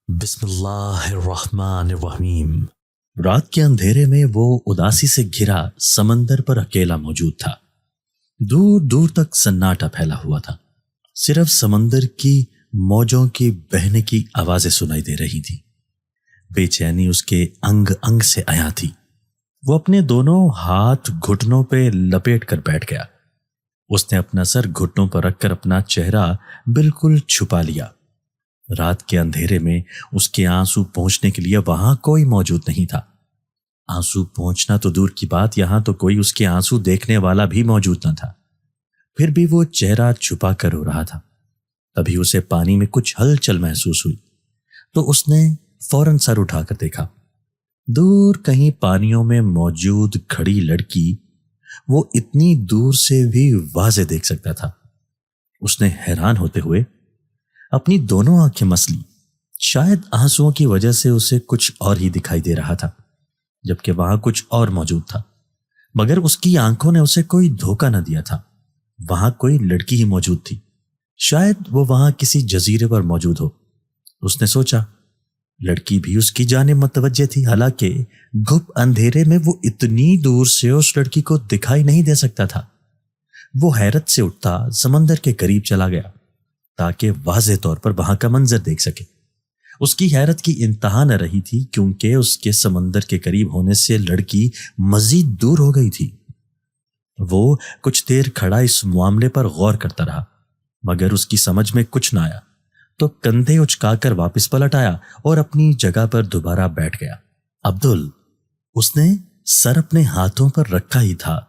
بسم اللہ الرحمن الرحیم۔ رات کے اندھیرے میں وہ اداسی سے گھرا سمندر پر اکیلا موجود تھا۔ دور دور تک سناٹا پھیلا ہوا تھا، صرف سمندر کی موجوں کی بہنے کی آوازیں سنائی دے رہی تھی۔ بے چینی اس کے انگ انگ سے آیا تھی۔ وہ اپنے دونوں ہاتھ گھٹنوں پہ لپیٹ کر بیٹھ گیا۔ اس نے اپنا سر گھٹنوں پر رکھ کر اپنا چہرہ بالکل چھپا لیا۔ رات کے اندھیرے میں اس کے آنسو پہنچنے کے لیے وہاں کوئی موجود نہیں تھا۔ آنسو پہنچنا تو دور کی بات، یہاں تو کوئی اس کے آنسو دیکھنے والا بھی موجود نہ تھا۔ پھر بھی وہ چہرہ چھپا کر رو رہا تھا۔ تبھی اسے پانی میں کچھ ہلچل محسوس ہوئی تو اس نے فوراً سر اٹھا کر دیکھا۔ دور کہیں پانیوں میں موجود کھڑی لڑکی وہ اتنی دور سے بھی واضح دیکھ سکتا تھا۔ اس نے حیران ہوتے ہوئے اپنی دونوں آنکھیں مس لی۔ شاید آنسوؤں کی وجہ سے اسے کچھ اور ہی دکھائی دے رہا تھا، جبکہ وہاں کچھ اور موجود تھا، مگر اس کی آنکھوں نے اسے کوئی دھوکہ نہ دیا تھا۔ وہاں کوئی لڑکی ہی موجود تھی، شاید وہ وہاں کسی جزیرے پر موجود ہو۔ اس نے سوچا لڑکی بھی اس کی جانب متوجہ تھی، حالانکہ گھپ اندھیرے میں وہ اتنی دور سے اس لڑکی کو دکھائی نہیں دے سکتا تھا۔ وہ حیرت سے اٹھتا سمندر کے قریب چلا گیا تاکہ واضح طور پر وہاں کا منظر دیکھ سکے۔ اس کی حیرت کی انتہا نہ رہی تھی، کیونکہ اس کے سمندر کے قریب ہونے سے لڑکی مزید دور ہو گئی تھی۔ وہ کچھ دیر کھڑا اس معاملے پر غور کرتا رہا، مگر اس کی سمجھ میں کچھ نہ آیا تو کندھے اچکا کر واپس پلٹ آیا اور اپنی جگہ پر دوبارہ بیٹھ گیا۔ عبدل، اس نے سر اپنے ہاتھوں پر رکھا ہی تھا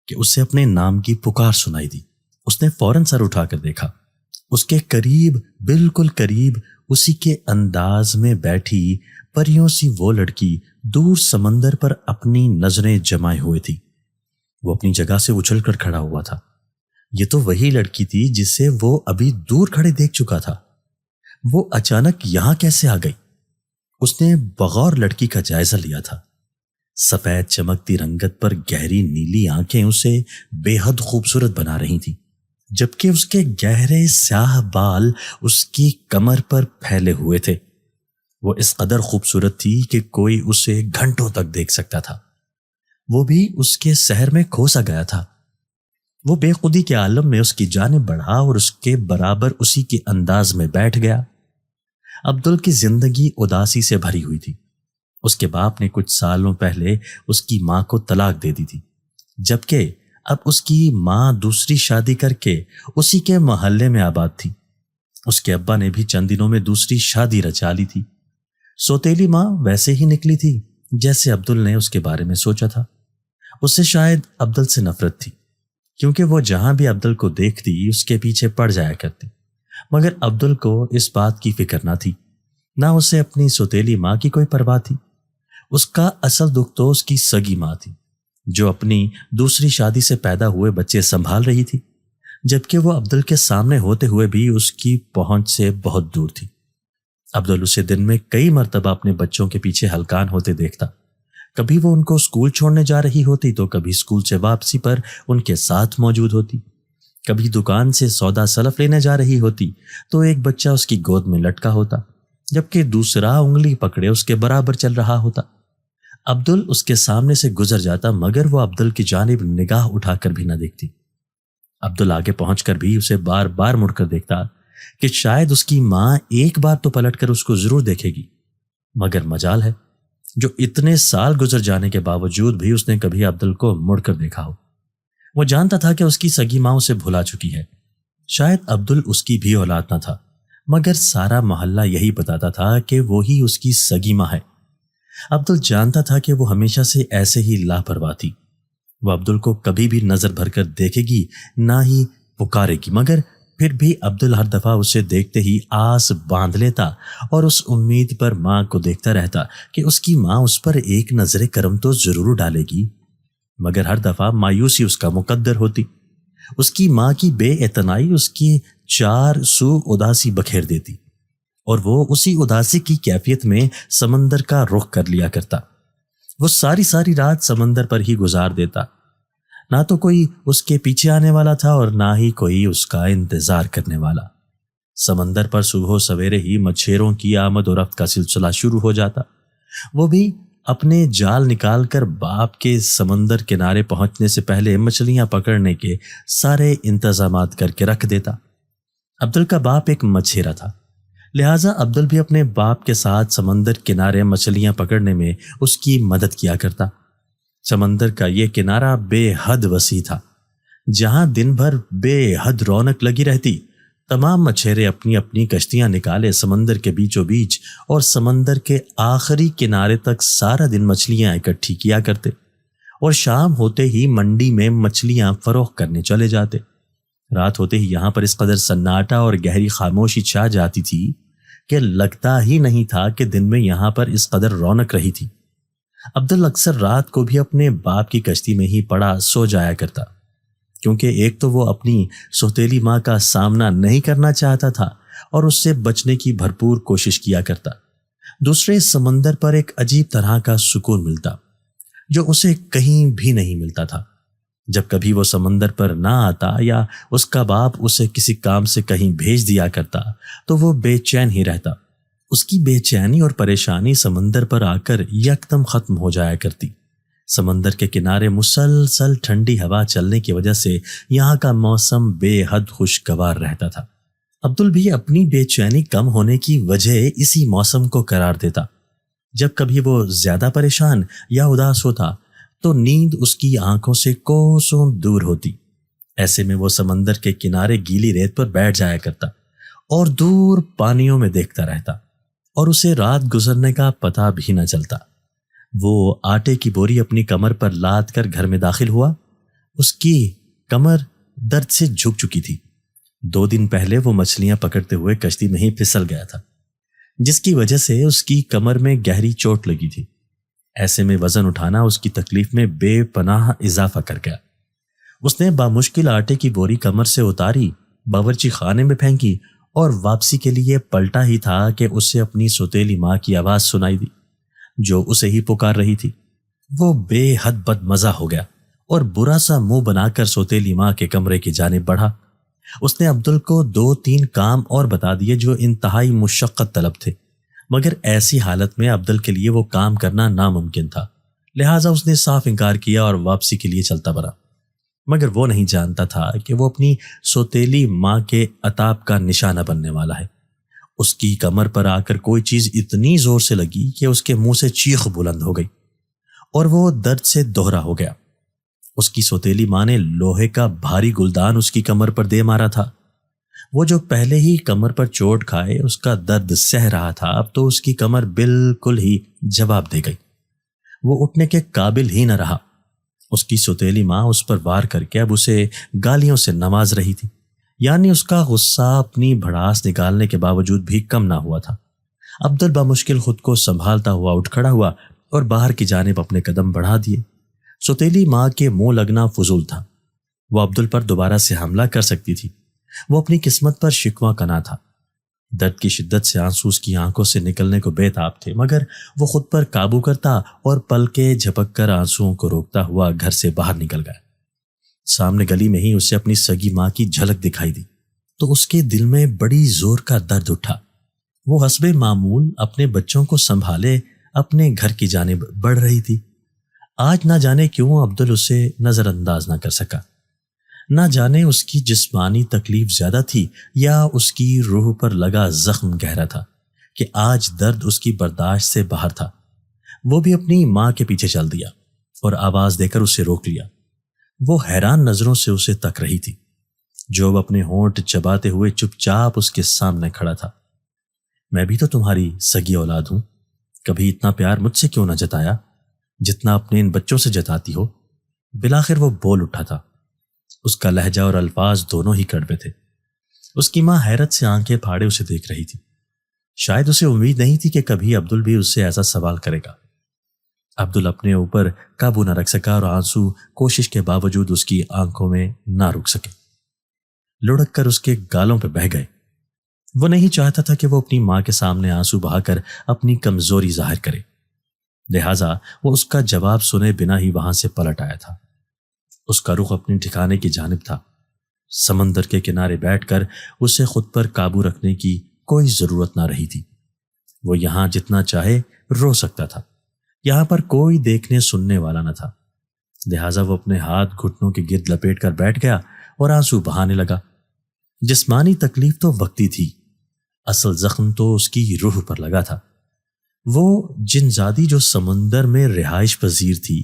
کہ اسے اپنے نام کی پکار سنائی دی۔ اس نے فوراً سر اٹھا کر دیکھا۔ اس کے قریب، بالکل قریب، اسی کے انداز میں بیٹھی پریوں سی وہ لڑکی دور سمندر پر اپنی نظریں جمائے ہوئے تھی۔ وہ اپنی جگہ سے اچھل کر کھڑا ہوا تھا۔ یہ تو وہی لڑکی تھی جسے وہ ابھی دور کھڑے دیکھ چکا تھا۔ وہ اچانک یہاں کیسے آ گئی؟ اس نے بغور لڑکی کا جائزہ لیا تھا۔ سفید چمکتی رنگت پر گہری نیلی آنکھیں اسے بے حد خوبصورت بنا رہی تھیں، جبکہ اس کے گہرے سیاہ بال اس کی کمر پر پھیلے ہوئے تھے۔ وہ اس قدر خوبصورت تھی کہ کوئی اسے گھنٹوں تک دیکھ سکتا تھا۔ وہ بھی اس کے سحر میں کھو سا گیا تھا۔ وہ بے خودی کے عالم میں اس کی جانب بڑھا اور اس کے برابر اسی کے انداز میں بیٹھ گیا۔ عبدل کی زندگی اداسی سے بھری ہوئی تھی۔ اس کے باپ نے کچھ سالوں پہلے اس کی ماں کو طلاق دے دی تھی، جبکہ اب اس کی ماں دوسری شادی کر کے اسی کے محلے میں آباد تھی۔ اس کے ابا نے بھی چند دنوں میں دوسری شادی رچا لی تھی۔ سوتیلی ماں ویسے ہی نکلی تھی جیسے عبدل نے اس کے بارے میں سوچا تھا۔ اسے شاید عبدل سے نفرت تھی، کیونکہ وہ جہاں بھی عبدل کو دیکھتی اس کے پیچھے پڑ جایا کرتی، مگر عبدل کو اس بات کی فکر نہ تھی، نہ اسے اپنی سوتیلی ماں کی کوئی پرواہ تھی۔ اس کا اصل دکھ تو اس کی سگی ماں تھی، جو اپنی دوسری شادی سے پیدا ہوئے بچے سنبھال رہی تھی، جبکہ وہ عبدل کے سامنے ہوتے ہوئے بھی اس کی پہنچ سے بہت دور تھی۔ عبدل اسے دن میں کئی مرتبہ اپنے بچوں کے پیچھے ہلکان ہوتے دیکھتا۔ کبھی وہ ان کو اسکول چھوڑنے جا رہی ہوتی تو کبھی اسکول سے واپسی پر ان کے ساتھ موجود ہوتی۔ کبھی دکان سے سودا سلف لینے جا رہی ہوتی تو ایک بچہ اس کی گود میں لٹکا ہوتا، جبکہ دوسرا انگلی پکڑے اس کے برابر چل رہا ہوتا۔ عبدل اس کے سامنے سے گزر جاتا، مگر وہ عبدل کی جانب نگاہ اٹھا کر بھی نہ دیکھتی۔ عبدل آگے پہنچ کر بھی اسے بار بار مڑ کر دیکھتا کہ شاید اس کی ماں ایک بار تو پلٹ کر اس کو ضرور دیکھے گی، مگر مجال ہے جو اتنے سال گزر جانے کے باوجود بھی اس نے کبھی عبدل کو مڑ کر دیکھا ہو۔ وہ جانتا تھا کہ اس کی سگی ماں اسے بھلا چکی ہے۔ شاید عبدل اس کی بھی اولاد نہ تھا، مگر سارا محلہ یہی بتاتا تھا کہ وہی اس کی سگی ماں ہے۔ عبدل جانتا تھا کہ وہ ہمیشہ سے ایسے ہی لاپرواہ تھی۔ وہ عبدل کو کبھی بھی نظر بھر کر دیکھے گی نہ ہی پکارے گی، مگر پھر بھی عبدل ہر دفعہ اسے دیکھتے ہی آس باندھ لیتا اور اس امید پر ماں کو دیکھتا رہتا کہ اس کی ماں اس پر ایک نظر کرم تو ضرور ڈالے گی، مگر ہر دفعہ مایوسی اس کا مقدر ہوتی۔ اس کی ماں کی بے اعتنائی اس کی چار سو اداسی بکھیر دیتی اور وہ اسی اداسی کی کیفیت میں سمندر کا رخ کر لیا کرتا۔ وہ ساری ساری رات سمندر پر ہی گزار دیتا۔ نہ تو کوئی اس کے پیچھے آنے والا تھا اور نہ ہی کوئی اس کا انتظار کرنے والا۔ سمندر پر صبح سویرے ہی مچھیروں کی آمد و رفت کا سلسلہ شروع ہو جاتا۔ وہ بھی اپنے جال نکال کر باپ کے سمندر کنارے پہنچنے سے پہلے مچھلیاں پکڑنے کے سارے انتظامات کر کے رکھ دیتا۔ عبدل کا باپ ایک مچھیرا تھا، لہٰذا عبدل بھی اپنے باپ کے ساتھ سمندر کنارے مچھلیاں پکڑنے میں اس کی مدد کیا کرتا۔ سمندر کا یہ کنارہ بے حد وسیع تھا، جہاں دن بھر بے حد رونق لگی رہتی۔ تمام مچھیرے اپنی اپنی کشتیاں نکالے سمندر کے بیچوں بیچ اور سمندر کے آخری کنارے تک سارا دن مچھلیاں اکٹھی کیا کرتے، اور شام ہوتے ہی منڈی میں مچھلیاں فروخت کرنے چلے جاتے۔ رات ہوتے ہی یہاں پر اس قدر سناٹا اور گہری خاموشی چھا جاتی تھی کہ لگتا ہی نہیں تھا کہ دن میں یہاں پر اس قدر رونق رہی تھی۔ عبدل اکثر رات کو بھی اپنے باپ کی کشتی میں ہی پڑا سو جایا کرتا، کیونکہ ایک تو وہ اپنی سوتیلی ماں کا سامنا نہیں کرنا چاہتا تھا اور اس سے بچنے کی بھرپور کوشش کیا کرتا، دوسرے سمندر پر ایک عجیب طرح کا سکون ملتا جو اسے کہیں بھی نہیں ملتا تھا۔ جب کبھی وہ سمندر پر نہ آتا یا اس کا باپ اسے کسی کام سے کہیں بھیج دیا کرتا تو وہ بے چین ہی رہتا۔ اس کی بے چینی اور پریشانی سمندر پر آ کر یکدم ختم ہو جایا کرتی۔ سمندر کے کنارے مسلسل ٹھنڈی ہوا چلنے کی وجہ سے یہاں کا موسم بے حد خوشگوار رہتا تھا۔ عبدل بھی اپنی بے چینی کم ہونے کی وجہ اسی موسم کو قرار دیتا۔ جب کبھی وہ زیادہ پریشان یا اداس ہوتا تو نیند اس کی آنکھوں سے کوسوں دور ہوتی۔ ایسے میں وہ سمندر کے کنارے گیلی ریت پر بیٹھ جایا کرتا اور دور پانیوں میں دیکھتا رہتا، اور اسے رات گزرنے کا پتہ بھی نہ چلتا۔ وہ آٹے کی بوری اپنی کمر پر لاد کر گھر میں داخل ہوا۔ اس کی کمر درد سے جھک چکی تھی۔ 2 دن پہلے وہ مچھلیاں پکڑتے ہوئے کشتی میں ہی پھسل گیا تھا، جس کی وجہ سے اس کی کمر میں گہری چوٹ لگی تھی۔ ایسے میں وزن اٹھانا اس کی تکلیف میں بے پناہ اضافہ کر گیا۔ اس نے بامشکل آٹے کی بوری کمر سے اتاری، باورچی خانے میں پھینکی اور واپسی کے لیے پلٹا ہی تھا کہ اسے اپنی سوتیلی ماں کی آواز سنائی دی جو اسے ہی پکار رہی تھی۔ وہ بے حد بد مزہ ہو گیا اور برا سا منہ بنا کر سوتیلی ماں کے کمرے کی جانب بڑھا۔ اس نے عبدل کو 2-3 کام اور بتا دیے جو انتہائی مشقت طلب تھے، مگر ایسی حالت میں عبدل کے لیے وہ کام کرنا ناممکن تھا، لہٰذا اس نے صاف انکار کیا اور واپسی کے لیے چلتا بنا۔ مگر وہ نہیں جانتا تھا کہ وہ اپنی سوتیلی ماں کے عتاب کا نشانہ بننے والا ہے۔ اس کی کمر پر آ کر کوئی چیز اتنی زور سے لگی کہ اس کے منہ سے چیخ بلند ہو گئی اور وہ درد سے دوہرا ہو گیا۔ اس کی سوتیلی ماں نے لوہے کا بھاری گلدان اس کی کمر پر دے مارا تھا۔ وہ جو پہلے ہی کمر پر چوٹ کھائے اس کا درد سہ رہا تھا، اب تو اس کی کمر بالکل ہی جواب دے گئی۔ وہ اٹھنے کے قابل ہی نہ رہا۔ اس کی سوتیلی ماں اس پر وار کر کے اب اسے گالیوں سے نواز رہی تھی، یعنی اس کا غصہ اپنی بھڑاس نکالنے کے باوجود بھی کم نہ ہوا تھا۔ عبدل بمشکل خود کو سنبھالتا ہوا اٹھ کھڑا ہوا اور باہر کی جانب اپنے قدم بڑھا دیے۔ سوتیلی ماں کے منہ لگنا فضول تھا، وہ عبدل پر دوبارہ سے حملہ کر سکتی تھی۔ وہ اپنی قسمت پر شکوہ کنا تھا۔ درد کی شدت سے آنسو اس کی آنکھوں سے نکلنے کو بے تاب تھے، مگر وہ خود پر قابو کرتا اور پلکیں جھپک کر آنسوؤں کو روکتا ہوا گھر سے باہر نکل گیا۔ سامنے گلی میں ہی اسے اپنی سگی ماں کی جھلک دکھائی دی تو اس کے دل میں بڑی زور کا درد اٹھا۔ وہ حسب معمول اپنے بچوں کو سنبھالے اپنے گھر کی جانب بڑھ رہی تھی۔ آج نہ جانے کیوں عبدل اسے نظر انداز نہ کر سکا۔ نہ جانے اس کی جسمانی تکلیف زیادہ تھی یا اس کی روح پر لگا زخم گہرا تھا کہ آج درد اس کی برداشت سے باہر تھا۔ وہ بھی اپنی ماں کے پیچھے چل دیا اور آواز دے کر اسے روک لیا۔ وہ حیران نظروں سے اسے تک رہی تھی جو اب اپنے ہونٹ چباتے ہوئے چپ چاپ اس کے سامنے کھڑا تھا۔ میں بھی تو تمہاری سگی اولاد ہوں، کبھی اتنا پیار مجھ سے کیوں نہ جتایا جتنا اپنے ان بچوں سے جتاتی ہو۔ بالآخر وہ بول اٹھا تھا۔ اس کا لہجہ اور الفاظ دونوں ہی کڑوے تھے۔ اس کی ماں حیرت سے آنکھیں پھاڑے اسے دیکھ رہی تھی۔ شاید اسے امید نہیں تھی کہ کبھی عبدل بھی اس سے ایسا سوال کرے گا۔ عبدل اپنے اوپر قابو نہ رکھ سکا اور آنسو کوشش کے باوجود اس کی آنکھوں میں نہ رک سکے، لڑک کر اس کے گالوں پہ بہہ گئے۔ وہ نہیں چاہتا تھا کہ وہ اپنی ماں کے سامنے آنسو بہا کر اپنی کمزوری ظاہر کرے، لہٰذا وہ اس کا جواب سنے بنا ہی وہاں سے پلٹ آیا تھا۔ اس کا رخ اپنے ٹھکانے کی جانب تھا۔ سمندر کے کنارے بیٹھ کر اسے خود پر قابو رکھنے کی کوئی ضرورت نہ رہی تھی۔ وہ یہاں جتنا چاہے رو سکتا تھا، یہاں پر کوئی دیکھنے سننے والا نہ تھا، لہٰذا وہ اپنے ہاتھ گھٹنوں کے گرد لپیٹ کر بیٹھ گیا اور آنسو بہانے لگا۔ جسمانی تکلیف تو وقتی تھی، اصل زخم تو اس کی روح پر لگا تھا۔ وہ جن زادی جو سمندر میں رہائش پذیر تھی،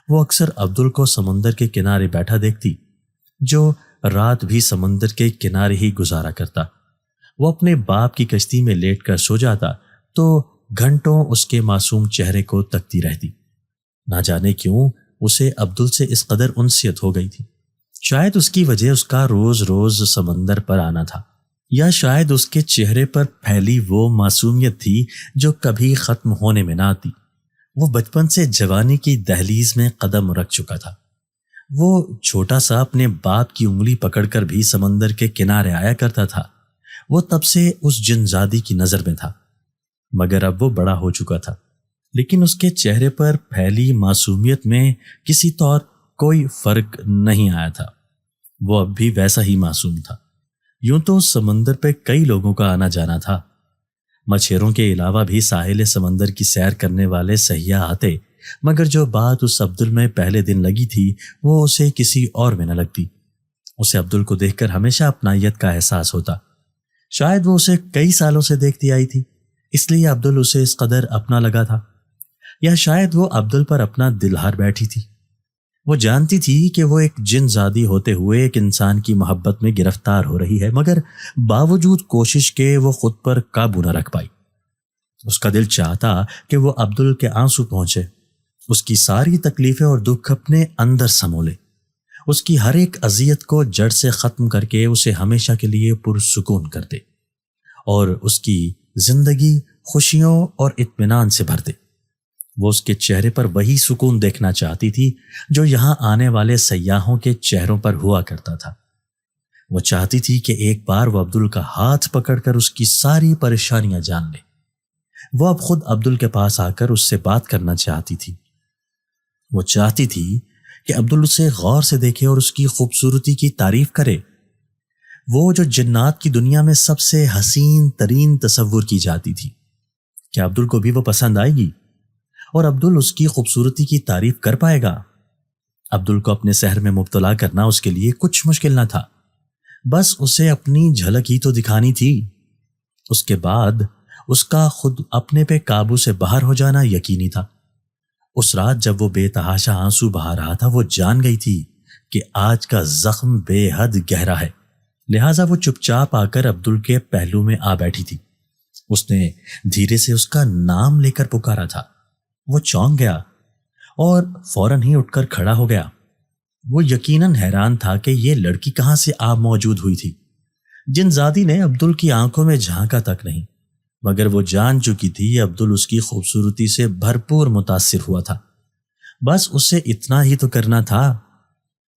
وہ اکثر عبدل کو سمندر کے کنارے بیٹھا دیکھتی، جو رات بھی سمندر کے کنارے ہی گزارا کرتا۔ وہ اپنے باپ کی کشتی میں لیٹ کر سو جاتا تو گھنٹوں اس کے معصوم چہرے کو تکتی رہتی۔ نہ جانے کیوں اسے عبدل سے اس قدر انسیت ہو گئی تھی۔ شاید اس کی وجہ اس کا روز روز سمندر پر آنا تھا، یا شاید اس کے چہرے پر پھیلی وہ معصومیت تھی جو کبھی ختم ہونے میں نہ آتی۔ وہ بچپن سے جوانی کی دہلیز میں قدم رکھ چکا تھا۔ وہ چھوٹا سا اپنے باپ کی انگلی پکڑ کر بھی سمندر کے کنارے آیا کرتا تھا۔ وہ تب سے اس جن زادی کی نظر میں تھا، مگر اب وہ بڑا ہو چکا تھا، لیکن اس کے چہرے پر پھیلی معصومیت میں کسی طور کوئی فرق نہیں آیا تھا۔ وہ اب بھی ویسا ہی معصوم تھا۔ یوں تو سمندر پہ کئی لوگوں کا آنا جانا تھا، مچھیروں کے علاوہ بھی ساحل سمندر کی سیر کرنے والے سیاح آتے، مگر جو بات اس عبدل میں پہلے دن لگی تھی وہ اسے کسی اور میں نہ لگتی۔ اسے عبدل کو دیکھ کر ہمیشہ اپنائیت کا احساس ہوتا۔ شاید وہ اسے کئی سالوں سے دیکھتی آئی تھی، اس لیے عبدل اسے اس قدر اپنا لگا تھا، یا شاید وہ عبدل پر اپنا دل ہار بیٹھی تھی۔ وہ جانتی تھی کہ وہ ایک جن زادی ہوتے ہوئے ایک انسان کی محبت میں گرفتار ہو رہی ہے، مگر باوجود کوشش کے وہ خود پر قابو نہ رکھ پائی۔ اس کا دل چاہتا کہ وہ عبدل کے آنسو پہنچے، اس کی ساری تکلیفیں اور دکھ اپنے اندر سمولے، اس کی ہر ایک اذیت کو جڑ سے ختم کر کے اسے ہمیشہ کے لیے پرسکون کر دے، اور اس کی زندگی خوشیوں اور اطمینان سے بھر دے۔ وہ اس کے چہرے پر وہی سکون دیکھنا چاہتی تھی جو یہاں آنے والے سیاحوں کے چہروں پر ہوا کرتا تھا۔ وہ چاہتی تھی کہ ایک بار وہ عبدل کا ہاتھ پکڑ کر اس کی ساری پریشانیاں جان لے۔ وہ اب خود عبدل کے پاس آ کر اس سے بات کرنا چاہتی تھی۔ وہ چاہتی تھی کہ عبدل اسے غور سے دیکھے اور اس کی خوبصورتی کی تعریف کرے، وہ جو جنات کی دنیا میں سب سے حسین ترین تصور کی جاتی تھی۔ کیا عبدل کو بھی وہ پسند آئے گی اور عبدل اس کی خوبصورتی کی تعریف کر پائے گا؟ عبدل کو اپنے سحر میں مبتلا کرنا اس کے لیے کچھ مشکل نہ تھا، بس اسے اپنی جھلک ہی تو دکھانی تھی۔ اس کے بعد اس کا خود اپنے پہ قابو سے باہر ہو جانا یقینی تھا۔ اس رات جب وہ بے تحاشا آنسو بہا رہا تھا، وہ جان گئی تھی کہ آج کا زخم بے حد گہرا ہے، لہٰذا وہ چپ چاپ آ کر عبدل کے پہلو میں آ بیٹھی تھی۔ اس نے دھیرے سے اس کا نام لے کر پکارا تھا۔ وہ چونک گیا اور فوراً ہی اٹھ کر کھڑا ہو گیا۔ وہ یقیناً حیران تھا کہ یہ لڑکی کہاں سے آ موجود ہوئی تھی۔ جن زادی نے عبدل کی آنکھوں میں جھانکا تک نہیں، مگر وہ جان چکی تھی عبدل اس کی خوبصورتی سے بھرپور متاثر ہوا تھا۔ بس اسے اتنا ہی تو کرنا تھا۔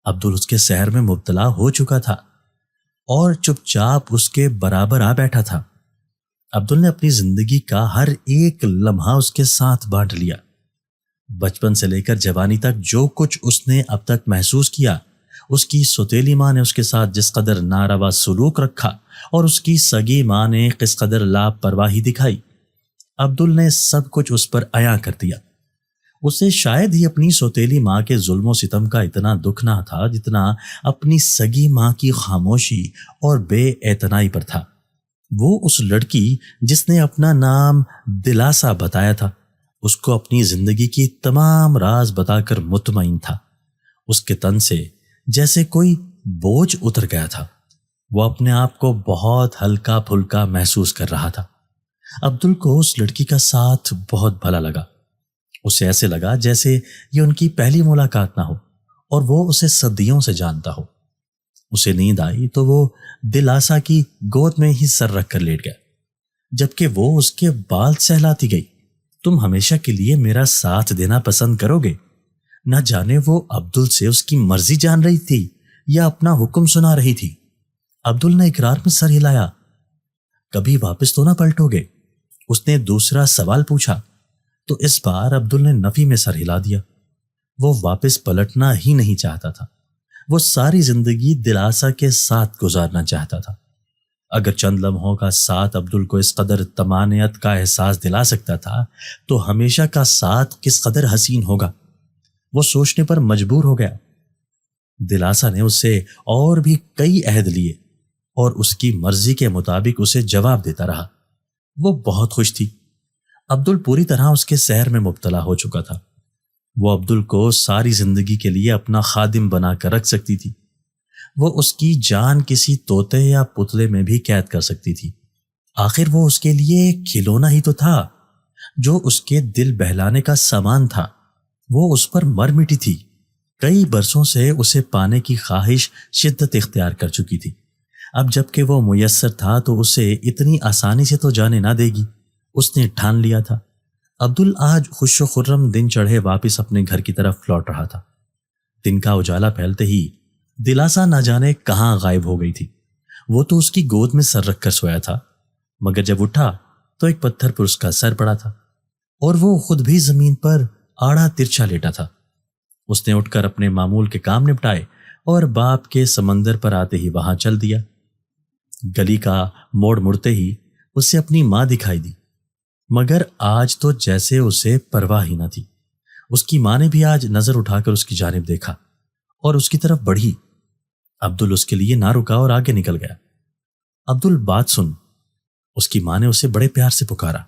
عبدل اس کے سحر میں مبتلا ہو چکا تھا اور چپ چاپ اس کے برابر آ بیٹھا تھا۔ عبدل نے اپنی زندگی کا ہر ایک لمحہ اس کے ساتھ بانٹ لیا۔ بچپن سے لے کر جوانی تک جو کچھ اس نے اب تک محسوس کیا، اس کی سوتیلی ماں نے اس کے ساتھ جس قدر ناروا سلوک رکھا اور اس کی سگی ماں نے کس قدر لاپرواہی دکھائی، عبدل نے سب کچھ اس پر عیاں کر دیا۔ اسے شاید ہی اپنی سوتیلی ماں کے ظلم و ستم کا اتنا دکھ نہ تھا جتنا اپنی سگی ماں کی خاموشی اور بے اعتنائی پر تھا۔ وہ اس لڑکی جس نے اپنا نام دلاسا بتایا تھا، اس کو اپنی زندگی کی تمام راز بتا کر مطمئن تھا۔ اس کے تن سے جیسے کوئی بوجھ اتر گیا تھا۔ وہ اپنے آپ کو بہت ہلکا پھلکا محسوس کر رہا تھا۔ عبدل کو اس لڑکی کا ساتھ بہت بھلا لگا۔ اسے ایسے لگا جیسے یہ ان کی پہلی ملاقات نہ ہو اور وہ اسے صدیوں سے جانتا ہو۔ اسے نیند آئی تو وہ دلاسا کی گود میں ہی سر رکھ کر لیٹ گیا، جبکہ وہ اس کے بال سہلاتی گئی۔ تم ہمیشہ کے لیے میرا ساتھ دینا پسند کرو گے؟ نہ جانے وہ عبدل سے اس کی مرضی جان رہی تھی یا اپنا حکم سنا رہی تھی۔ عبدل نے اقرار میں سر ہلایا۔ کبھی واپس تو نہ پلٹو گے؟ اس نے دوسرا سوال پوچھا تو اس بار عبدل نے نفی میں سر ہلا دیا۔ وہ واپس پلٹنا ہی نہیں چاہتا تھا، وہ ساری زندگی دلاسا کے ساتھ گزارنا چاہتا تھا۔ اگر چند لمحوں کا ساتھ عبدل کو اس قدر طمانینت کا احساس دلا سکتا تھا تو ہمیشہ کا ساتھ کس قدر حسین ہوگا۔ وہ سوچنے پر مجبور ہو گیا۔ دلاسا نے اس سے اور بھی کئی عہد لیے اور اس کی مرضی کے مطابق اسے جواب دیتا رہا۔ وہ بہت خوش تھی۔ عبدل پوری طرح اس کے سحر میں مبتلا ہو چکا تھا۔ وہ عبدل کو ساری زندگی کے لیے اپنا خادم بنا کر رکھ سکتی تھی۔ وہ اس کی جان کسی طوطے یا پتلے میں بھی قید کر سکتی تھی۔ آخر وہ اس کے لیے ایک کھلونا ہی تو تھا، جو اس کے دل بہلانے کا سامان تھا۔ وہ اس پر مر مٹی تھی۔ کئی برسوں سے اسے پانے کی خواہش شدت اختیار کر چکی تھی۔ اب جب کہ وہ میسر تھا تو اسے اتنی آسانی سے تو جانے نہ دے گی۔ اس نے ٹھان لیا تھا۔ عبدل آج خوش و خرم دن چڑھے واپس اپنے گھر کی طرف لوٹ رہا تھا۔ دن کا اجالا پھیلتے ہی دلاسا نہ جانے کہاں غائب ہو گئی تھی۔ وہ تو اس کی گود میں سر رکھ کر سویا تھا، مگر جب اٹھا تو ایک پتھر پر اس کا سر پڑا تھا اور وہ خود بھی زمین پر آڑا ترچھا لیٹا تھا۔ اس نے اٹھ کر اپنے معمول کے کام نپٹائے اور باپ کے سمندر پر آتے ہی وہاں چل دیا۔ گلی کا موڑ مڑتے ہی اسے اپنی ماں دکھائی دی، مگر آج تو جیسے اسے پرواہ ہی نہ تھی۔ اس کی ماں نے بھی آج نظر اٹھا کر اس کی جانب دیکھا اور اس کی طرف بڑھی۔ عبدل اس کے لیے نہ رکا اور آگے نکل گیا۔ عبدل بات سن، اس کی ماں نے اسے بڑے پیار سے پکارا۔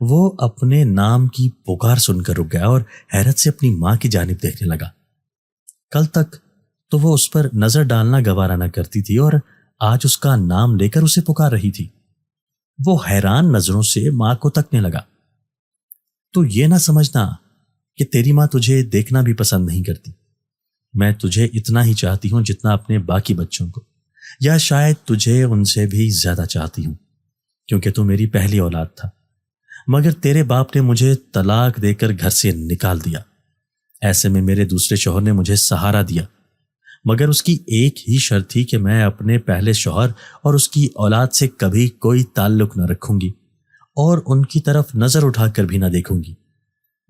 وہ اپنے نام کی پکار سن کر رک گیا اور حیرت سے اپنی ماں کی جانب دیکھنے لگا۔ کل تک تو وہ اس پر نظر ڈالنا گوارا نہ کرتی تھی اور آج اس کا نام لے کر اسے پکار رہی تھی۔ وہ حیران نظروں سے ماں کو تکنے لگا۔ تو یہ نہ سمجھنا کہ تیری ماں تجھے دیکھنا بھی پسند نہیں کرتی۔ میں تجھے اتنا ہی چاہتی ہوں جتنا اپنے باقی بچوں کو، یا شاید تجھے ان سے بھی زیادہ چاہتی ہوں، کیونکہ تو میری پہلی اولاد تھا۔ مگر تیرے باپ نے مجھے طلاق دے کر گھر سے نکال دیا۔ ایسے میں میرے دوسرے شوہر نے مجھے سہارا دیا، مگر اس کی ایک ہی شرط تھی کہ میں اپنے پہلے شوہر اور اس کی اولاد سے کبھی کوئی تعلق نہ رکھوں گی اور ان کی طرف نظر اٹھا کر بھی نہ دیکھوں گی۔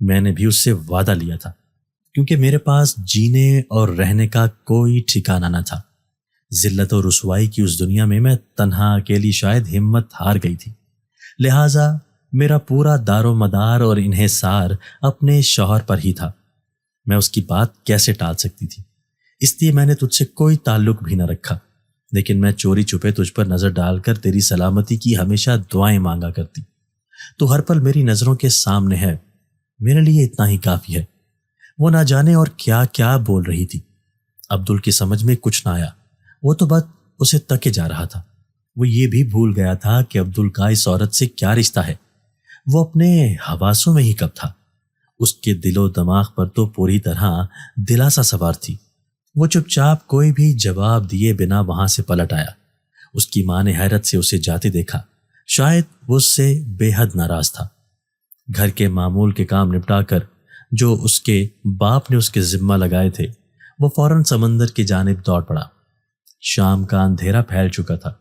میں نے بھی اس سے وعدہ لیا تھا، کیونکہ میرے پاس جینے اور رہنے کا کوئی ٹھکانہ نہ تھا۔ ذلت اور رسوائی کی اس دنیا میں تنہا اکیلی شاید ہمت ہار گئی تھی، لہٰذا میرا پورا دار و مدار اور انحصار اپنے شوہر پر ہی تھا۔ میں اس کی بات کیسے ٹال سکتی تھی؟ اس لیے میں نے تجھ سے کوئی تعلق بھی نہ رکھا، لیکن میں چوری چھپے تجھ پر نظر ڈال کر تیری سلامتی کی ہمیشہ دعائیں مانگا کرتی۔ تو ہر پل میری نظروں کے سامنے ہے، میرے لیے اتنا ہی کافی ہے۔ وہ نہ جانے اور کیا کیا بول رہی تھی۔ عبدل کی سمجھ میں کچھ نہ آیا۔ وہ تو بس اسے تکے جا رہا تھا۔ وہ یہ بھی بھول گیا تھا کہ عبدل کا اس عورت سے کیا رشتہ ہے۔ وہ اپنے حواسوں میں ہی کب تھا۔ اس کے دل و دماغ پر تو پوری طرح دلاسا سوار تھی۔ وہ چپ چاپ کوئی بھی جواب دیے بنا وہاں سے پلٹ آیا۔ اس کی ماں نے حیرت سے اسے جاتے دیکھا۔ شاید وہ اس سے بے حد ناراض تھا۔ گھر کے معمول کے کام نپٹا کر جو اس کے باپ نے اس کے ذمہ لگائے تھے، وہ فوراً سمندر کی جانب دوڑ پڑا۔ شام کا اندھیرا پھیل چکا تھا۔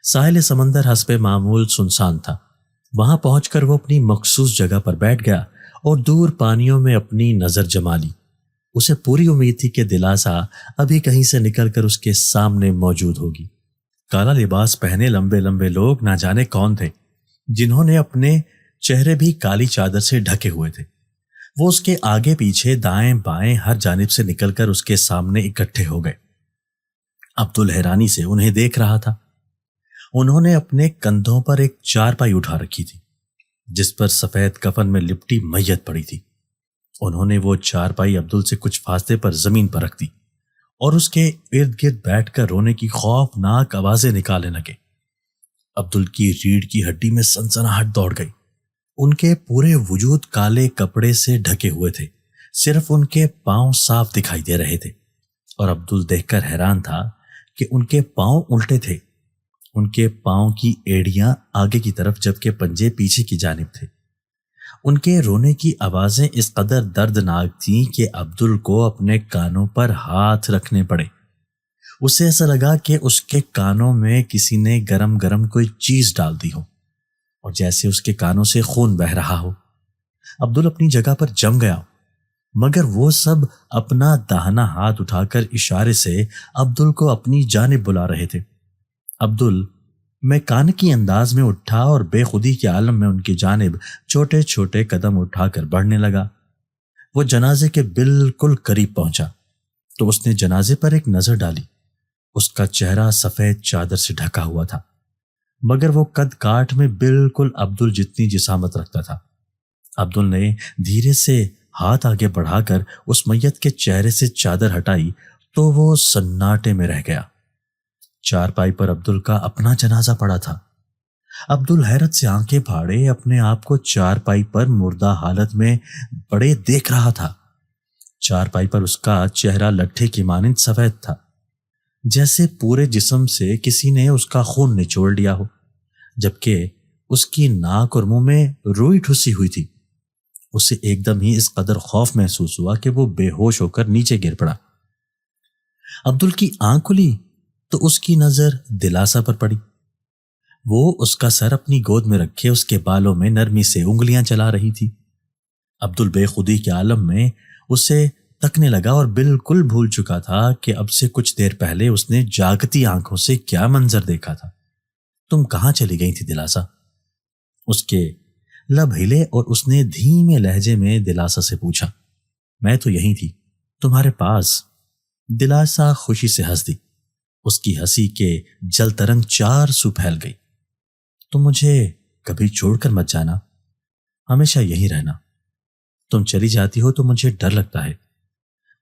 ساحل سمندر حسب معمول سنسان تھا۔ وہاں پہنچ کر وہ اپنی مخصوص جگہ پر بیٹھ گیا اور دور پانیوں میں اپنی نظر جما لی۔ اسے پوری امید تھی کہ دلاسا ابھی کہیں سے نکل کر اس کے سامنے موجود ہوگی۔ کالا لباس پہنے لمبے لمبے لوگ نہ جانے کون تھے، جنہوں نے اپنے چہرے بھی کالی چادر سے ڈھکے ہوئے تھے۔ وہ اس کے آگے پیچھے دائیں بائیں ہر جانب سے نکل کر اس کے سامنے اکٹھے ہو گئے۔ عبدل حیرانی سے انہیں دیکھ رہا تھا۔ انہوں نے اپنے کندھوں پر ایک چارپائی اٹھا رکھی تھی، جس پر سفید کفن میں لپٹی میت پڑی تھی۔ انہوں نے وہ چارپائی عبدل سے کچھ فاصلے پر زمین پر رکھ دی اور اس کے ارد گرد بیٹھ کر رونے کی خوفناک آوازیں نکالنے لگے۔ عبدل کی ریڑھ کی ہڈی میں سنسناہٹ دوڑ گئی۔ ان کے پورے وجود کالے کپڑے سے ڈھکے ہوئے تھے، صرف ان کے پاؤں صاف دکھائی دے رہے تھے، اور عبدل دیکھ کر حیران تھا کہ ان کے پاؤں الٹے تھے۔ ان کے پاؤں کی ایڑیاں آگے کی طرف جبکہ پنجے پیچھے کی جانب تھے۔ ان کے رونے کی آوازیں اس قدر دردناک تھیں کہ عبدل کو اپنے کانوں پر ہاتھ رکھنے پڑے۔ اسے ایسا لگا کہ اس کے کانوں میں کسی نے گرم گرم کوئی چیز ڈال دی ہو اور جیسے اس کے کانوں سے خون بہہ رہا ہو۔ عبدل اپنی جگہ پر جم گیا۔ مگر وہ سب اپنا داہنا ہاتھ اٹھا کر اشارے سے عبدل کو اپنی جانب بلا رہے تھے۔ عبدل میکانکی انداز میں اٹھا اور بے خودی کے عالم میں ان کی جانب چھوٹے چھوٹے قدم اٹھا کر بڑھنے لگا۔ وہ جنازے کے بالکل قریب پہنچا تو اس نے جنازے پر ایک نظر ڈالی۔ اس کا چہرہ سفید چادر سے ڈھکا ہوا تھا، مگر وہ قد کاٹ میں بالکل عبدل جتنی جسامت رکھتا تھا۔ عبدل نے دھیرے سے ہاتھ آگے بڑھا کر اس میت کے چہرے سے چادر ہٹائی تو وہ سناٹے میں رہ گیا۔ چارپائی پر عبدل کا اپنا جنازہ پڑا تھا۔ عبدل حیرت سے آنکھیں پھاڑے اپنے آپ کو چارپائی پر مردہ حالت میں بڑے دیکھ رہا تھا۔ چارپائی پر اس کا چہرہ لٹھے کی مانند سفید تھا، جیسے پورے جسم سے کسی نے اس کا خون نچوڑ لیا ہو، جبکہ اس کی ناک اور منہ میں روئی ٹھسی ہوئی تھی۔ اسے ایک دم ہی اس قدر خوف محسوس ہوا کہ وہ بے ہوش ہو کر نیچے گر پڑا۔ عبدل کی آنکھ کھلی تو اس کی نظر دلاسا پر پڑی۔ وہ اس کا سر اپنی گود میں رکھے اس کے بالوں میں نرمی سے انگلیاں چلا رہی تھی۔ عبدل بے خودی کے عالم میں اسے تکنے لگا اور بالکل بھول چکا تھا کہ اب سے کچھ دیر پہلے اس نے جاگتی آنکھوں سے کیا منظر دیکھا تھا۔ تم کہاں چلی گئی تھی دلاسا؟ اس کے لب ہلے اور اس نے دھیمے لہجے میں دلاسا سے پوچھا۔ میں تو یہیں تھی، تمہارے پاس۔ دلاسا خوشی سے ہنس دی۔ اس کی ہنسی کے جل ترنگ چار سو پھیل گئی۔ تم مجھے کبھی چھوڑ کر مت جانا، ہمیشہ یہیں رہنا۔ تم چلی جاتی ہو تو مجھے ڈر لگتا ہے۔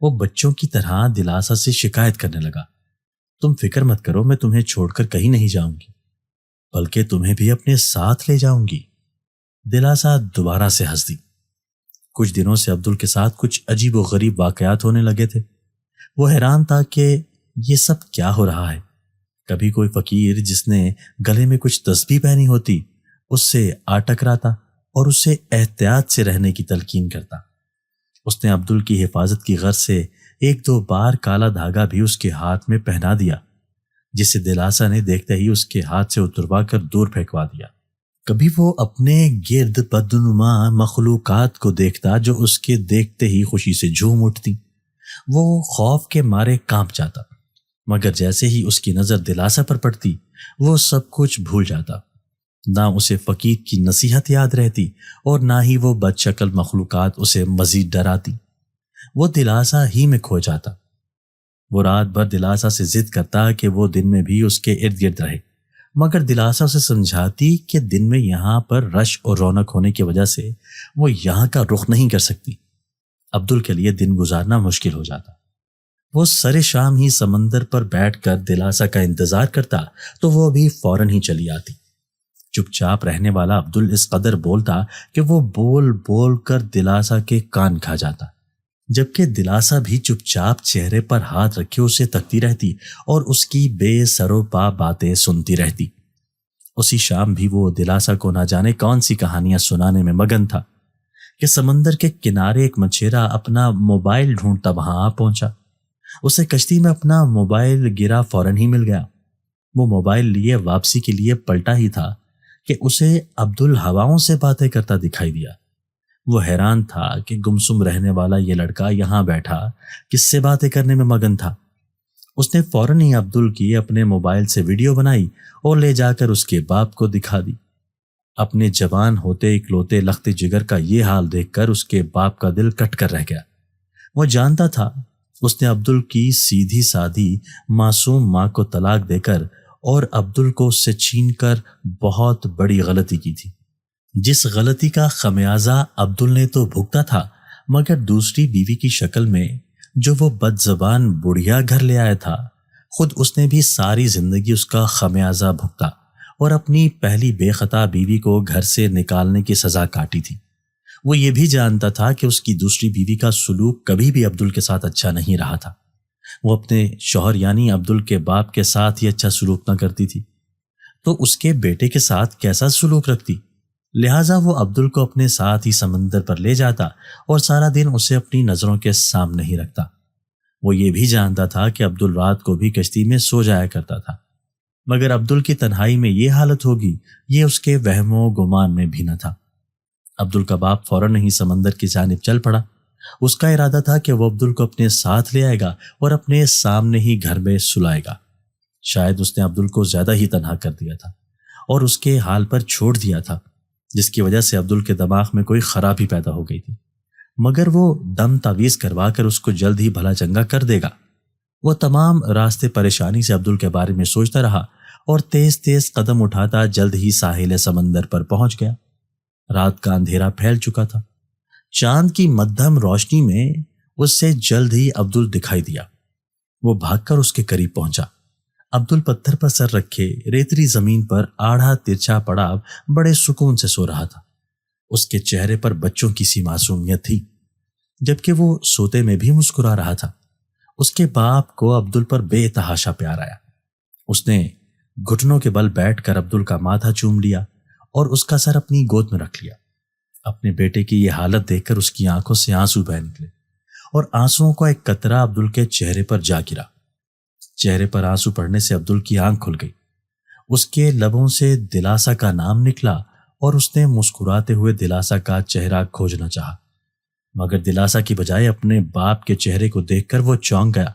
وہ بچوں کی طرح دلاسا سے شکایت کرنے لگا۔ تم فکر مت کرو، میں تمہیں چھوڑ کر کہیں نہیں جاؤں گی، بلکہ تمہیں بھی اپنے ساتھ لے جاؤں گی۔ دلاسا دوبارہ سے ہنس دی۔ کچھ دنوں سے عبدل کے ساتھ کچھ عجیب و غریب واقعات ہونے لگے تھے۔ وہ حیران تھا کہ یہ سب کیا ہو رہا ہے۔ کبھی کوئی فقیر جس نے گلے میں کچھ تسبیح پہنی ہوتی اس سے آ ٹکراتا اور اسے احتیاط سے رہنے کی تلقین کرتا۔ اس نے عبدل کی حفاظت کی غرض سے ایک دو بار کالا دھاگا بھی اس کے ہاتھ میں پہنا دیا، جسے دلاسا نے دیکھتے ہی اس کے ہاتھ سے اتروا کر دور پھینکوا دیا۔ کبھی وہ اپنے گرد بدنما مخلوقات کو دیکھتا جو اس کے دیکھتے ہی خوشی سے جھوم اٹھتی۔ وہ خوف کے مارے کانپ جاتا، مگر جیسے ہی اس کی نظر دلاسا پر پڑتی وہ سب کچھ بھول جاتا۔ نہ اسے فقیر کی نصیحت یاد رہتی اور نہ ہی وہ بد شکل مخلوقات اسے مزید ڈراتی۔ وہ دلاسا ہی میں کھو جاتا۔ وہ رات بھر دلاسا سے ضد کرتا کہ وہ دن میں بھی اس کے ارد گرد رہے، مگر دلاسا اسے سمجھاتی کہ دن میں یہاں پر رش اور رونق ہونے کی وجہ سے وہ یہاں کا رخ نہیں کر سکتی۔ عبدل کے لیے دن گزارنا مشکل ہو جاتا۔ وہ سر شام ہی سمندر پر بیٹھ کر دلاسا کا انتظار کرتا تو وہ بھی فوراً ہی چلی آتی۔ چپ چاپ رہنے والا عبدل اس قدر بولتا کہ وہ بول بول کر دلاسا کے کان کھا جاتا، جبکہ دلاسا بھی چپ چاپ چہرے پر ہاتھ رکھے اسے تکتی رہتی اور اس کی بے سر و پا باتیں سنتی رہتی۔ اسی شام بھی وہ دلاسا کو نہ جانے کون سی کہانیاں سنانے میں مگن تھا کہ سمندر کے کنارے ایک مچھیرا اپنا موبائل ڈھونڈتا وہاں آ پہنچا۔ اسے کشتی میں اپنا موبائل گرا فوراً ہی مل گیا۔ وہ موبائل لیے واپسی کے لیے پلٹا ہی تھا کہ اسے عبدل ہواؤں سے باتیں کرتا دکھائی دیا۔ وہ حیران تھا کہ گمسم رہنے والا یہ لڑکا یہاں بیٹھا کس سے باتیں کرنے میں مگن تھا۔ اس نے فوراً ہی عبدل کی اپنے موبائل سے ویڈیو بنائی اور لے جا کر اس کے باپ کو دکھا دی۔ اپنے جوان ہوتے اکلوتے لخت جگر کا یہ حال دیکھ کر اس کے باپ کا دل کٹ کر رہ گیا۔ وہ جانتا تھا اس نے عبدل کی سیدھی سادھی معصوم ماں کو طلاق دے کر اور عبدل کو اس سے چھین کر بہت بڑی غلطی کی تھی، جس غلطی کا خمیازہ عبدل نے تو بھگتا تھا، مگر دوسری بیوی کی شکل میں جو وہ بد زبان بڑھیا گھر لے آیا تھا، خود اس نے بھی ساری زندگی اس کا خمیازہ بھگتا اور اپنی پہلی بے خطا بیوی کو گھر سے نکالنے کی سزا کاٹی تھی۔ وہ یہ بھی جانتا تھا کہ اس کی دوسری بیوی کا سلوک کبھی بھی عبدل کے ساتھ اچھا نہیں رہا تھا۔ وہ اپنے شوہر یعنی عبدل کے باپ کے ساتھ ہی اچھا سلوک نہ کرتی تھی تو اس کے بیٹے کے ساتھ کیسا سلوک رکھتی؟ لہٰذا وہ عبدل کو اپنے ساتھ ہی سمندر پر لے جاتا اور سارا دن اسے اپنی نظروں کے سامنے ہی رکھتا۔ وہ یہ بھی جانتا تھا کہ عبدل رات کو بھی کشتی میں سو جایا کرتا تھا، مگر عبدل کی تنہائی میں یہ حالت ہوگی یہ اس کے وہم و گمان میں بھی نہ تھا۔ عبدل کا باپ فوراً ہی سمندر کی جانب چل پڑا اس کا ارادہ تھا کہ وہ عبدل کو اپنے ساتھ لے آئے گا اور اپنے سامنے ہی گھر میں سلائے گا۔ شاید اس نے عبدل کو زیادہ ہی تنہا کر دیا تھا اور اس کے حال پر چھوڑ دیا تھا، جس کی وجہ سے عبدل کے دماغ میں کوئی خرابی پیدا ہو گئی تھی، مگر وہ دم تعویذ کروا کر اس کو جلد ہی بھلا چنگا کر دے گا۔ وہ تمام راستے پریشانی سے عبدل کے بارے میں سوچتا رہا اور تیز تیز قدم اٹھاتا جلد ہی ساحل سمندر پر پہنچ گیا۔ رات کا اندھیرا پھیل چکا تھا۔ چاند کی مدھم روشنی میں اس سے جلد ہی عبدل دکھائی دیا۔ وہ بھاگ کر اس کے قریب پہنچا۔ عبدل پتھر پر سر رکھے ریتلی زمین پر آڑھا ترچھا پڑا بڑے سکون سے سو رہا تھا۔ اس کے چہرے پر بچوں کی سی معصومیت تھی، جبکہ وہ سوتے میں بھی مسکرا رہا تھا۔ اس کے باپ کو عبدل پر بے تحاشا پیار آیا۔ اس نے گھٹنوں کے بل بیٹھ کر عبدل کا ماتھا چوم لیا اور اس کا سر اپنی گود میں رکھ لیا۔ اپنے بیٹے کی یہ حالت دیکھ کر اس کی آنکھوں سے آنسو بہہ نکلے اور آنسوؤں کا ایک قطرہ عبدل کے چہرے پر جا گرا۔ چہرے پر آنسو پڑنے سے عبدل کی آنکھ کھل گئی۔ اس کے لبوں سے دلاسا کا نام نکلا اور اس نے مسکراتے ہوئے دلاسا کا چہرہ کھوجنا چاہا، مگر دلاسا کی بجائے اپنے باپ کے چہرے کو دیکھ کر وہ چونک گیا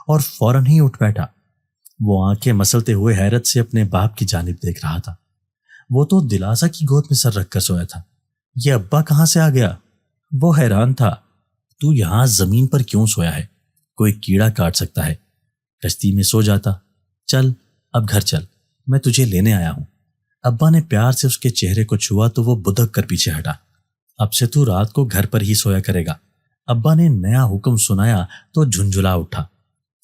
اور فوراً ہی اٹھ بیٹھا۔ وہ آنکھیں مسلتے ہوئے حیرت سے اپنے باپ کی جانب دیکھ رہا تھا۔ وہ تو دلاسا کی گود میں سر رکھ کر سویا تھا، یہ ابا کہاں سے آ گیا؟ وہ حیران تھا۔ تو یہاں زمین پر کیوں سویا ہے؟ کوئی کیڑا کاٹ سکتا ہے، کشتی میں سو جاتا۔ چل اب گھر چل، میں تجھے لینے آیا ہوں۔ ابا نے پیار سے اس کے چہرے کو چھوا تو وہ بدک کر پیچھے ہٹا۔ اب سے تو رات کو گھر پر ہی سویا کرے گا۔ ابا نے نیا حکم سنایا تو جھنجھلا اٹھا۔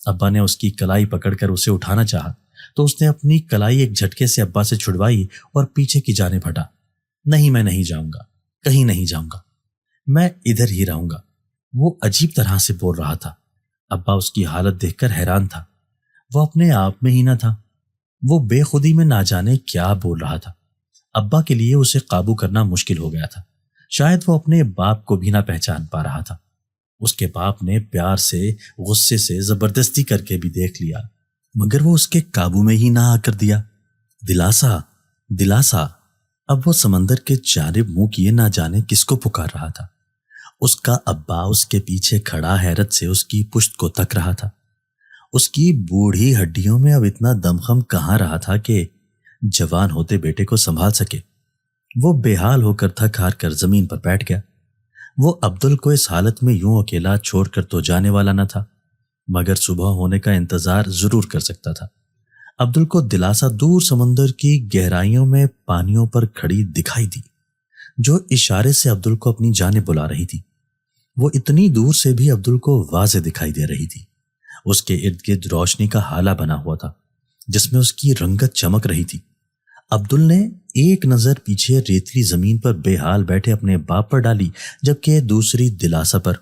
ابا نے اس کی کلائی پکڑ کر اسے اٹھانا چاہا تو اس نے اپنی کلائی ایک جھٹکے سے ابا سے چھڑوائی اور پیچھے کی جانب ہٹا۔ نہیں، میں نہیں جاؤں گا، کہیں نہیں جاؤں گا، میں ادھر ہی رہوں گا۔ وہ عجیب طرح سے بول رہا تھا۔ ابا اس کی حالت دیکھ کر حیران تھا۔ وہ اپنے آپ میں ہی نہ تھا۔ وہ بے خودی میں نہ جانے کیا بول رہا تھا۔ ابا کے لیے اسے قابو کرنا مشکل ہو گیا تھا۔ شاید وہ اپنے باپ کو بھی نہ پہچان پا رہا تھا۔ اس کے باپ نے پیار سے، غصے سے، زبردستی کر کے بھی دیکھ لیا، مگر وہ اس کے قابو میں ہی نہ آ کر دیا۔ دلاسا، دلاسا۔ اب وہ سمندر کے جانب منہ کیے نہ جانے کس کو پکار رہا تھا۔ اس کا ابا اس کے پیچھے کھڑا حیرت سے اس کی پشت کو تک رہا تھا۔ اس کی بوڑھی ہڈیوں میں اب اتنا دمخم کہاں رہا تھا کہ جوان ہوتے بیٹے کو سنبھال سکے۔ وہ بے حال ہو کر تھک ہار کر زمین پر بیٹھ گیا۔ وہ عبدل کو اس حالت میں یوں اکیلا چھوڑ کر تو جانے والا نہ تھا، مگر صبح ہونے کا انتظار ضرور کر سکتا تھا۔ عبدل کو دلاسا دور سمندر کی گہرائیوں میں پانیوں پر کھڑی دکھائی دی، جو اشارے سے عبدل کو اپنی جانب بلا رہی تھی۔ وہ اتنی دور سے بھی عبدل کو واضح دکھائی دے رہی تھی۔ اس کے ارد گرد روشنی کا ہالہ بنا ہوا تھا، جس میں اس کی رنگت چمک رہی تھی۔ عبدل نے ایک نظر پیچھے ریتلی زمین پر بے حال بیٹھے اپنے باپ پر ڈالی، جبکہ دوسری دلاسا پر۔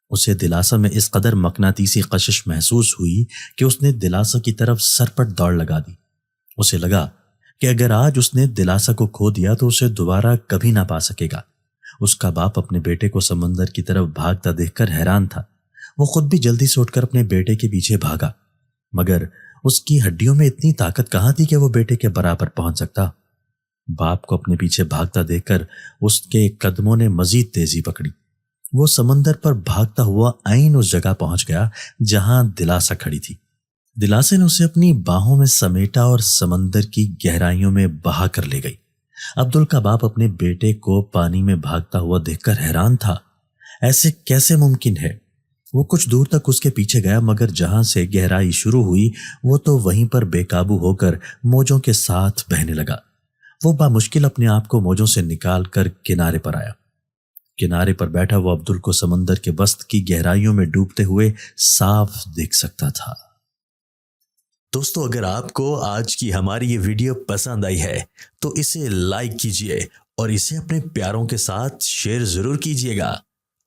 اسے دلاسا میں اس قدر مقناطیسی کشش محسوس ہوئی کہ اس نے دلاسا کی طرف سرپٹ دوڑ لگا دی۔ اسے لگا کہ اگر آج اس نے دلاسا کو کھو دیا تو اسے دوبارہ کبھی نہ پا سکے گا۔ اس کا باپ اپنے بیٹے کو سمندر کی طرف بھاگتا دیکھ کر حیران تھا۔ وہ خود بھی جلدی سے اٹھ کر اپنے بیٹے کے پیچھے بھاگا، مگر اس کی ہڈیوں میں اتنی طاقت کہاں تھی کہ وہ بیٹے کے برابر پہنچ سکتا۔ باپ کو اپنے پیچھے بھاگتا دیکھ کر اس کے قدموں نے مزید تیزی پکڑی۔ وہ سمندر پر بھاگتا ہوا عین اس جگہ پہنچ گیا جہاں دلاسا کھڑی تھی۔ دلاسے نے اسے اپنی باہوں میں سمیٹا اور سمندر کی گہرائیوں میں بہا کر لے گئی۔ عبدل کا باپ اپنے بیٹے کو پانی میں بھاگتا ہوا دیکھ کر حیران تھا۔ ایسے کیسے ممکن ہے؟ وہ کچھ دور تک اس کے پیچھے گیا، مگر جہاں سے گہرائی شروع ہوئی وہ تو وہیں پر بے قابو ہو کر موجوں کے ساتھ بہنے لگا۔ وہ بامشکل اپنے آپ کو موجوں سے نکال کر کنارے پر آیا۔ کنارے پر بیٹھا وہ عبدل کو سمندر کے وسط کی گہرائیوں میں ڈوبتے ہوئے صاف دیکھ سکتا تھا۔ دوستو، اگر آپ کو آج کی ہماری یہ ویڈیو پسند آئی ہے تو اسے لائک کیجئے اور اسے اپنے پیاروں کے ساتھ شیئر ضرور کیجئے گا۔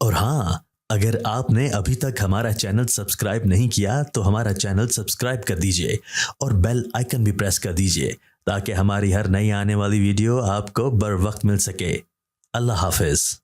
اور ہاں، اگر آپ نے ابھی تک ہمارا چینل سبسکرائب نہیں کیا تو ہمارا چینل سبسکرائب کر دیجئے اور بیل آئیکن بھی پریس کر دیجئے تاکہ ہماری ہر نئی آنے والی ویڈیو آپ کو بر وقت مل سکے۔ اللہ حافظ۔